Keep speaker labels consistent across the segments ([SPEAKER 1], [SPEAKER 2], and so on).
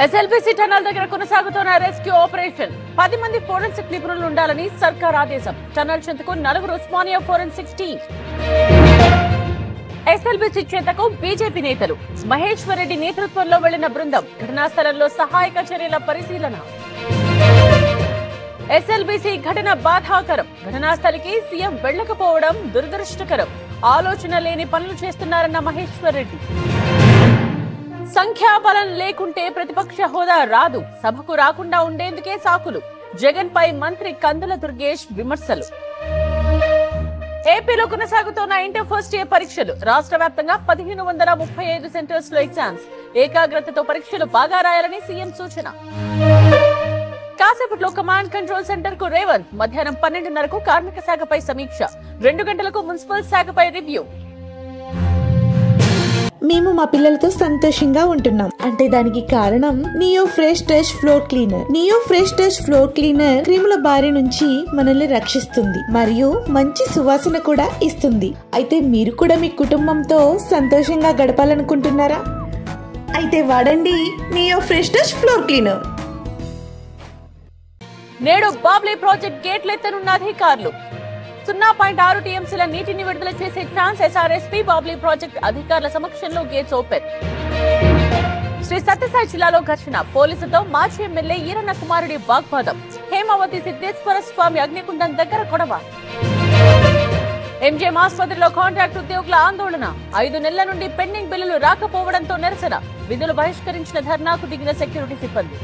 [SPEAKER 1] SLBC tunnel దగ్గర కొనసాగుతున్న rescue operation 10 మంది ఫోరెన్సిక్ నిపుణులు ఉండాలని సర్కార్ ఆదేశం. టనల్ చెంతకు 4 ఉస్మానియా ఫోరెన్సిక్ టీమ్. ఎస్ఎల్బీసీ చెంతకు బీజేపీ నేతలు మహేశ్వర్ రెడ్డి నేతృత్వంలో వెళ్లిన బృందం. ఘటనా స్థలంలో సహాయక చర్యల పరిశీలన. ఎస్ఎల్బీసీ ఘటన బాధాకరం. ఘటనా స్థలికి సీఎం వెళ్లకపోవడం దురదృష్టకరం. ఆలోచన లేని పనులు చేస్తున్నారన్న మహేశ్వర్ రెడ్డి. సంఖ్యాబలం లేకుంటే ప్రతిపక్ష హోదా రాదు. సభకు రాకుండా ఉండేందుకే సాకులు. జగన్ పై మంత్రి కందుల దుర్గేష్ విమర్శలు. ఏపీలో కొనసాగుతున్న ఇంటర్ ఫస్ట్ ఇయర్ పరీక్షలు. రాష్ట్ర వ్యాప్తంగా 1535 సెంటర్స్ లో ఎగ్జామ్స్. ఏకాగ్రతతో పరీక్షలు బాగా రాయాలని సీఎం సూచన. కాసేపట్లో కమాండ్ కంట్రోల్ సెంటర్ కు రేవంత్. మధ్యాహ్నం 12:30కు కార్మిక శాఖపై సమీక్ష. 2 గంటలకు మున్సిపల్ శాఖపై రివ్యూ.
[SPEAKER 2] మేము మా పిల్లలతో సంతోషంగా ఉంటున్నాం అంటే దానికి కారణం Neo Fresh Touch floor cleaner. Neo Fresh Touch floor cleaner క్రిముల బారి నుంచి మనల్ని రక్షిస్తుంది మరియు మంచి సువాసన కూడా ఇస్తుంది. అయితే మీరు కూడా మీ కుటుంబంతో సంతోషంగా గడపాలనుకుంటున్నారా? అయితే వాడండి neo Fresh Touch floor cleaner.
[SPEAKER 1] నేడు బాబ్లీ ప్రాజెక్ట్ గేట్లెత్తనున్న అధికారులు. 0.6 టీఎంసీల నీటిని విడుదల చేసే ఛాన్స్. ఎస్ఆర్ఎస్పీ బాబ్లీ ప్రాజెక్ట్ అధికారుల సమక్షంలో గేట్స్ ఓపెన్. శ్రీ సత్యసాయి జిల్లాలో ఘర్షణ. పోలీసులతో మాజీ ఎమ్మెల్యే ఈరన్న కుమారుడి వాగ్వాదం. హేమావతి సిద్ధేశ్వర స్వామి అగ్నికుండం దగ్గర గొడవ. ఎంజీఎం ఆసుపత్రిలో కాంట్రాక్ట్ ఉద్యోగుల ఆందోళన. 5 నెలల నుండి పెండింగ్ బిల్లులు రాకపోవడంతో నిరసన. విధులు బహిష్కరించిన ధర్నాకు దిగిన సెక్యూరిటీ సిబ్బంది.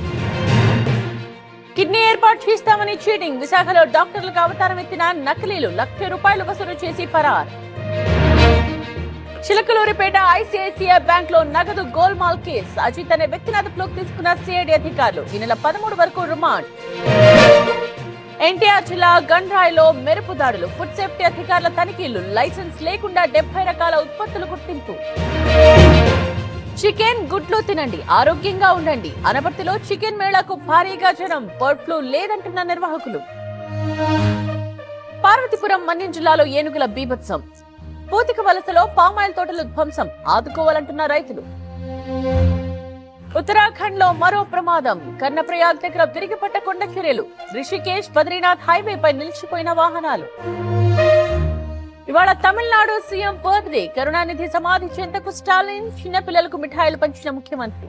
[SPEAKER 1] కిడ్నీ ఏర్పాటు చేస్తామని చీటింగ్. విశాఖలో డాక్టర్లకు అవతారం ఎత్తిన నకిలీలు. ₹1,00,000 వసూలు చేసి పరార్. చిలకలూరిపేట ఐసిఐసిఐ బ్యాంక్ లో నగదు గోల్మాల్ కేసు. అజిత్ అనే వ్యక్తిని అదుపులోకి తీసుకున్న సిఐడి అధికారులు. ఈ నెల 13 వరకు రిమాండ్. ఎన్టీఆర్ జిల్లా గండ్రాయిలో మెరుపు దాడులు. ఫుడ్ సేఫ్టీ అధికారుల తనిఖీలు. లైసెన్స్ లేకుండా 70 రకాల ఉత్పత్తులు గుర్తింపు. చికెన్ గుడ్లు తినండి, ఆరోగ్యంగా ఉండండి. అనపర్తిలో చికెన్ మేళాకు భారీగా జనం. బర్డ్ ఫ్లూ లేదంటున్న నిర్వాహకులు. పార్వతీపురం మన్యం జిల్లాలో ఏనుగుల బీభత్సం. పూతిక వలసలో పామాయిల్ తోటలు ధ్వంసం. ఆదుకోవాలంటున్న రైతులు. ఉత్తరాఖండ్ లో మరో ప్రమాదం. కర్ణప్రయాగ్ దగ్గర తిరిగిపట్ట కొండ చర్యలు. రిషికేశ్ బద్రీనాథ్ హైవేపై నిలిచిపోయిన వాహనాలు. ఇవాళ తమిళనాడు సీఎం బర్త్డే. కరుణానిధి సమాధి చెంతకు స్టాలిన్. చిన్నపిల్లలకు మిఠాయిలు పంచిన ముఖ్యమంత్రి.